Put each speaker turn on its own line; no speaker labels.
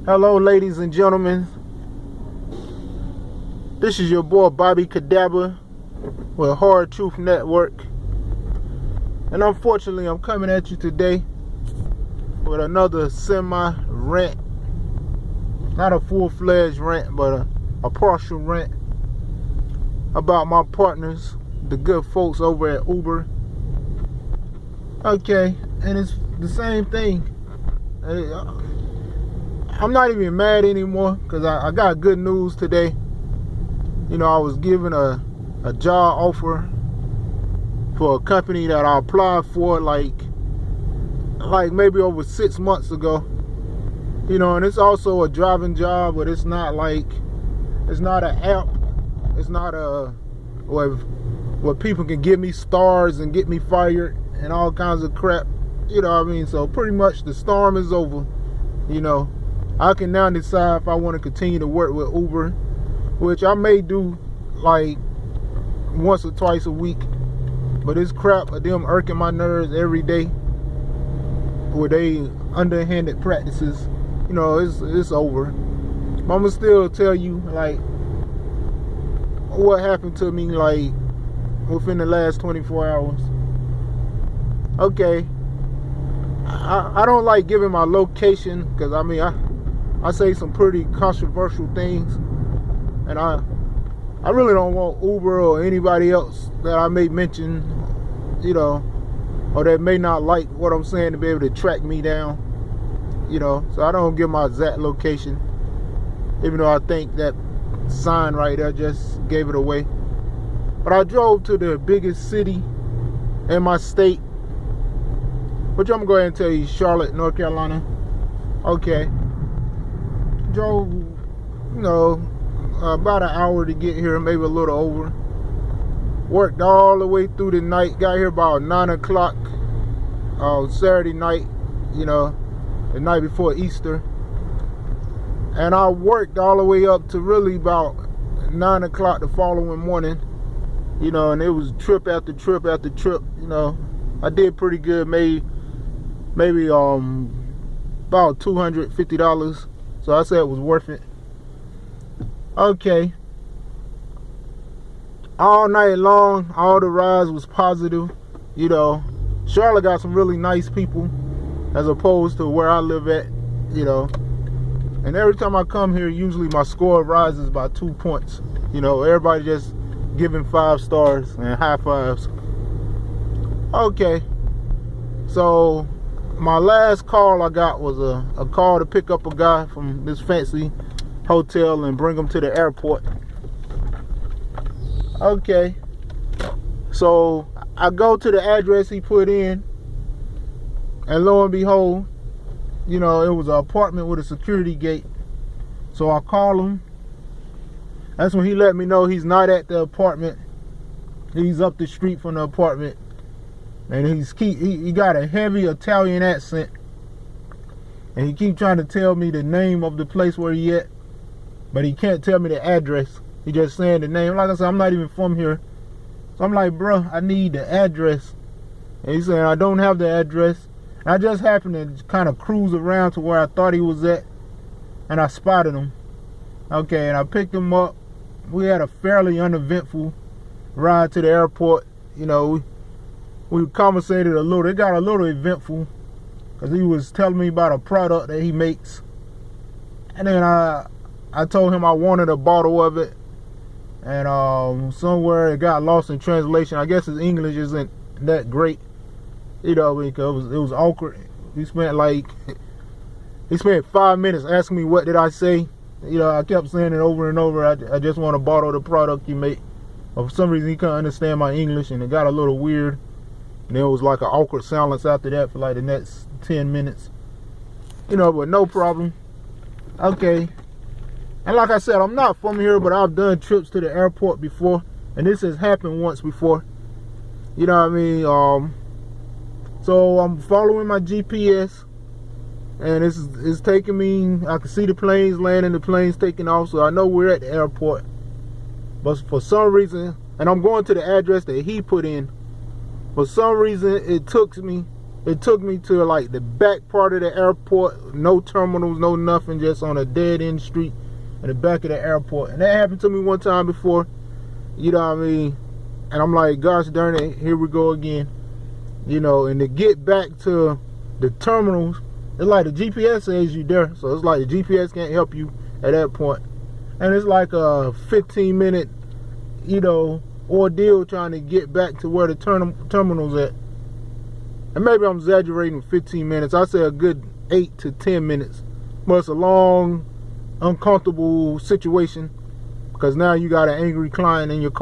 Hello, ladies and gentlemen. This is your boy Bobby Cadabra with Hard Truth Network. And unfortunately, I'm coming at you today with another semi-rant. Not a full-fledged rant, but a partial rant about my partners, the good folks over at Uber. Okay, and it's the same thing. I'm not even mad anymore because I got good news today. You know, I was given a job offer for a company that I applied for like maybe over 6 months ago. You know, and it's also a driving job, but it's not an app. It's not where people can give me stars and get me fired and all kinds of crap. You know what I mean? So pretty much the storm is over. You know, I can now decide if I want to continue to work with Uber, which I may do like once or twice a week. But it's crap of them irking my nerves every day with they underhanded practices. You know, it's over. But I'ma still tell you like what happened to me like within the last 24 hours. Okay. I don't like giving my location because I mean I say some pretty controversial things, and I really don't want Uber or anybody else that I may mention, you know, or that may not like what I'm saying to be able to track me down, you know. So I don't give my exact location, even though I think that sign right there just gave it away. But I drove to the biggest city in my state, which I'm going to go ahead and tell you, Charlotte, North Carolina. Okay. Drove, you know, about an hour to get here, maybe a little over. Worked all the way through the night. Got here about 9 o'clock Saturday night, you know, the night before Easter. And I worked all the way up to really about 9 o'clock the following morning. You know, and it was trip after trip after trip. You know, I did pretty good. Maybe about $250. So I said it was worth it. Okay. All night long, all the rides was positive. You know, Charlotte got some really nice people as opposed to where I live at, you know. And every time I come here, usually my score rises by 2 points. You know, everybody just giving 5 stars and high fives. Okay. So my last call I got was a call to pick up a guy from this fancy hotel and bring him to the airport. Okay. So I go to the address he put in, and lo and behold, you know, it was an apartment with a security gate. So I call him. That's when he let me know he's not at the apartment. He's up the street from the apartment. And he got a heavy Italian accent. And he keep trying to tell me the name of the place where he at. But he can't tell me the address. He just saying the name. Like I said, I'm not even from here. So I'm like, bro, I need the address. And he's saying, I don't have the address. And I just happened to kind of cruise around to where I thought he was at. And I spotted him. Okay, and I picked him up. We had a fairly uneventful ride to the airport. You know, we conversated a little. It got a little eventful because he was telling me about a product that he makes. And then I told him I wanted a bottle of it. And somewhere it got lost in translation. I guess his English isn't that great. You know, because it was awkward. He spent 5 minutes asking me what did I say. You know, I kept saying it over and over. I just want a bottle of the product you make. But for some reason he couldn't understand my English, and it got a little weird. And there was like an awkward silence after that for like the next 10 minutes. You know, but no problem. Okay. And like I said, I'm not from here, but I've done trips to the airport before. And this has happened once before. You know what I mean? So I'm following my GPS. And it's taking me, I can see the planes landing, the planes taking off. So I know we're at the airport. But for some reason, and I'm going to the address that he put in. For some reason, it took me It took me to like the back part of the airport, no terminals, no nothing, just on a dead end street in the back of the airport. And that happened to me one time before, you know what I mean? And I'm like, gosh darn it, here we go again. You know, and to get back to the terminals, it's like the GPS says you there. So it's like the GPS can't help you at that point. And it's like a 15-minute, you know, ordeal trying to get back to where the terminal's at. And maybe I'm exaggerating 15 minutes. I say a good 8 to 10 minutes. But it's a long, uncomfortable situation because now you got an angry client in your car.